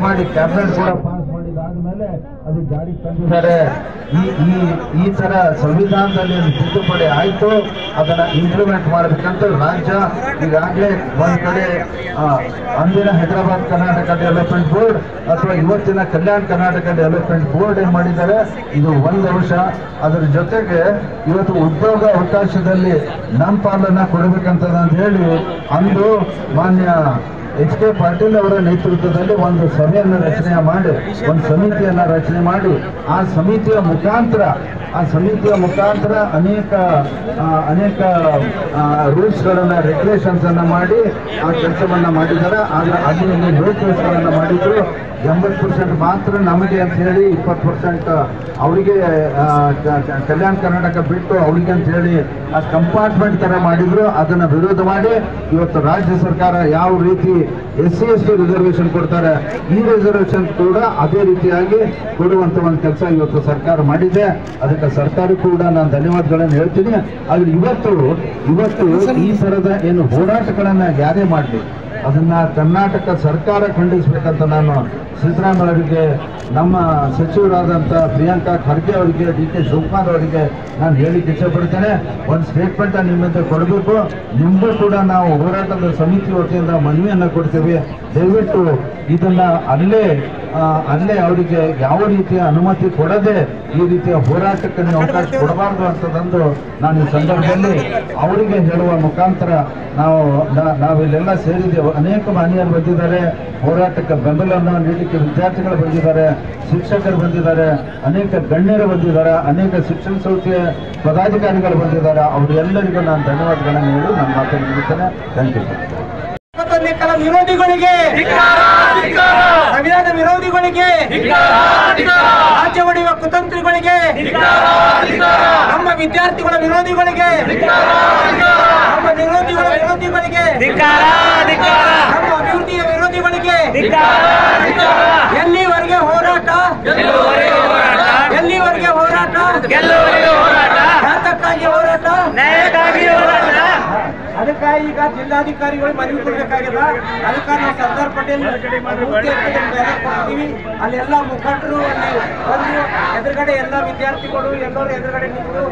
ಮಾಡಿ ಕ್ಯಾಬಿನೆಟ್ ಕೂಡ ಪಾಸ್ ಮಾಡಿದಾದ್ಮೇಲೆ ಅದು ಜಾರಿಗೆ ತಂದಿದ್ದಾರೆ. ಈ ತರ ಸಂವಿಧಾನದಲ್ಲಿ ತಿದ್ದುಪಡಿ ಆಯ್ತು, ಅದನ್ನ ಇಂಪ್ಲಿಮೆಂಟ್ ಮಾಡಬೇಕಂತ ರಾಜ್ಯ ಈಗಾಗಲೇ ಒಂದ್ ಕಡೆ ಅಂದಿನ ಹೈದರಾಬಾದ್ ಕರ್ನಾಟಕ ಡೆವಲಪ್ಮೆಂಟ್ ಬೋರ್ಡ್ ಅಥವಾ ಇವತ್ತಿನ ಕಲ್ಯಾಣ ಕರ್ನಾಟಕ ಡೆವಲಪ್ಮೆಂಟ್ ಬೋರ್ಡ್ ಏನ್ ಮಾಡಿದ್ದಾರೆ, ಇದು 1 ವರ್ಷ. ಅದರ ಜೊತೆಗೆ ಇವತ್ತು ಉದ್ಯೋಗ ಅವಕಾಶದಲ್ಲಿ ನಮ್ಮ ಪಾಲನ್ನ ಕೊಡಬೇಕಂತ ಹೇಳಿ ಅಂದು ಮಾನ್ಯ ಎಚ್ ಕೆ ಪಾಟೀಲ್ ಅವರ ನೇತೃತ್ವದಲ್ಲಿ ಒಂದು ಸಭೆಯನ್ನು ರಚನೆ ಮಾಡಿ, ಒಂದು ಸಮಿತಿಯನ್ನ ರಚನೆ ಮಾಡಿ, ಆ ಸಮಿತಿಯ ಮುಖಾಂತರ ಅನೇಕ ರೂಲ್ಸ್ಗಳನ್ನ ರೆಗ್ಯುಲೇಷನ್ಸ್ ಅನ್ನ ಮಾಡಿ ಆ ಕೆಲಸವನ್ನ ಮಾಡಿದ್ದಾರೆ. ಅದರಲ್ಲಿ ಲೋಕೇಶ್ವರನ್ನ ಮಾಡಿದ್ರು. 80% ಮಾತ್ರ ನಮಗೆ ಅಂತ ಹೇಳಿ 20% ಅವರಿಗೆ ಕಲ್ಯಾಣ ಕರ್ನಾಟಕ ಬಿಟ್ಟು ಅವರಿಗೆ ಅಂತ ಹೇಳಿ ಆ ಕಂಪಾರ್ಟ್ಮೆಂಟ್ ತರ ಮಾಡಿದ್ರು. ಅದನ್ನ ವಿರೋಧ ಮಾಡಿ ಇವತ್ತು ರಾಜ್ಯ ಸರ್ಕಾರ ಯಾವ ರೀತಿ SC/ST ರಿಸರ್ವೇಶನ್ ಕೊಡ್ತಾರೆ, ಈ ರಿಸರ್ವೇಶನ್ ಕೂಡ ಅದೇ ರೀತಿಯಾಗಿ ಕೊಡುವಂತ ಒಂದು ಕೆಲಸ ಇವತ್ತು ಸರ್ಕಾರ ಮಾಡಿದೆ. ಅದಕ್ಕೆ ಸರ್ಕಾರ ಕೂಡ ನಾನು ಧನ್ಯವಾದಗಳನ್ನು ಹೇಳ್ತೀನಿ. ಆದ್ರೆ ಇವತ್ತು ಈ ತರದ ಏನು ಹೋರಾಟಗಳನ್ನ ಯಾರೇ ಮಾಡಲಿ ಅದನ್ನ ಕರ್ನಾಟಕ ಸರ್ಕಾರ ಖಂಡಿಸಬೇಕಂತ ನಾನು ಸಿದ್ದರಾಮಯ್ಯ ಅವರಿಗೆ, ನಮ್ಮ ಸಚಿವರಾದಂಥ ಪ್ರಿಯಾಂಕಾ ಖರ್ಗೆ ಅವರಿಗೆ, DK ಶಿವಕುಮಾರ್ ಅವರಿಗೆ ನಾನು ಹೇಳಿಕ್ಕೆ ಇಚ್ಛೆಪಡ್ತೇನೆ. ಒಂದು ಸ್ಟೇಟ್ಮೆಂಟ್ ನಿಮ್ಮಿಂದ ಕೊಡಬೇಕು. ನಿಮಗೂ ಕೂಡ ನಾವು ಹೋರಾಟದ ಸಮಿತಿ ವತಿಯಿಂದ ಮನವಿಯನ್ನು ಕೊಡ್ತೀವಿ. ದಯವಿಟ್ಟು ಇದನ್ನ ಅಲ್ಲೇ ಅವರಿಗೆ ಯಾವ ರೀತಿಯ ಅನುಮತಿ ಕೊಡದೆ ಈ ರೀತಿಯ ಹೋರಾಟಕ್ಕೆ ಅವಕಾಶ ಕೊಡಬಾರ್ದು ಅಂತದಂದು ನಾನು ಈ ಸಂದರ್ಭದಲ್ಲಿ ಅವರಿಗೆ ಹೇಳುವ ಮುಖಾಂತರ ನಾವಿಲ್ಲೆಲ್ಲ ಸೇರಿದ್ದೇವೆ. ಅನೇಕ ಮಾನ್ಯರು ಬಂದಿದ್ದಾರೆ, ಹೋರಾಟಕ್ಕೆ ಬೆಂಬಲವನ್ನು ನೀಡಲಿಕ್ಕೆ ವಿದ್ಯಾರ್ಥಿಗಳು ಬಂದಿದ್ದಾರೆ, ಶಿಕ್ಷಕರು ಬಂದಿದ್ದಾರೆ, ಅನೇಕ ಗಣ್ಯರು ಬಂದಿದ್ದಾರೆ, ಅನೇಕ ಶಿಕ್ಷಣ ಸಂಸ್ಥೆಯ ಪದಾಧಿಕಾರಿಗಳು ಬಂದಿದ್ದಾರೆ. ಅವರೆಲ್ಲರಿಗೂ ನಾನು ಧನ್ಯವಾದಗಳನ್ನು ಹೇಳಿ ನನ್ನ ಮಾತನ್ನು ಮುಗಿಸ್ತೇನೆ. Thank you. ವಿರೋಧಿಗಳಿಗೆ, ಸಂವಿಧಾನ ವಿರೋಧಿಗಳಿಗೆ, ರಾಜ್ಯ ಒಡೆಯುವ ಕುತಂತ್ರಿಗಳಿಗೆ, ನಮ್ಮ ವಿದ್ಯಾರ್ಥಿಗಳ ವಿರೋಧಿಗಳಿಗೆ, ನಮ್ಮ ವಿರೋಧಿಗಳಿಗೆ, ನಮ್ಮ ಅಭಿವೃದ್ಧಿಯ ವಿರೋಧಿಗಳಿಗೆ ಎಲ್ಲಿವರೆಗೆ ಹೋರಾಟ, ಎಲ್ಲಿವರೆಗೆ ಹೋರಾಟ, ಯಾತಕ್ಕಾಗಿ ಹೋರಾಟ, ಅದಕ್ಕಾಗಿ ಈಗ ಜಿಲ್ಲಾಧಿಕಾರಿಗಳು ಮನವಿ ಕೊಡಬೇಕಾಗಿದೆ. ಅದಕ್ಕೆ ನಾವು ಸರ್ದಾರ್ ಪಟೇಲ್ ಕೊಡ್ತೀವಿ. ಅಲ್ಲಿ ಎಲ್ಲ ಮುಖಂಡರು ಅಲ್ಲಿ ಬಂದು ಎದುರುಗಡೆ ಎಲ್ಲ ವಿದ್ಯಾರ್ಥಿಗಳು ಎಲ್ಲರೂ ಎದುರುಗಡೆ ನಿಂತು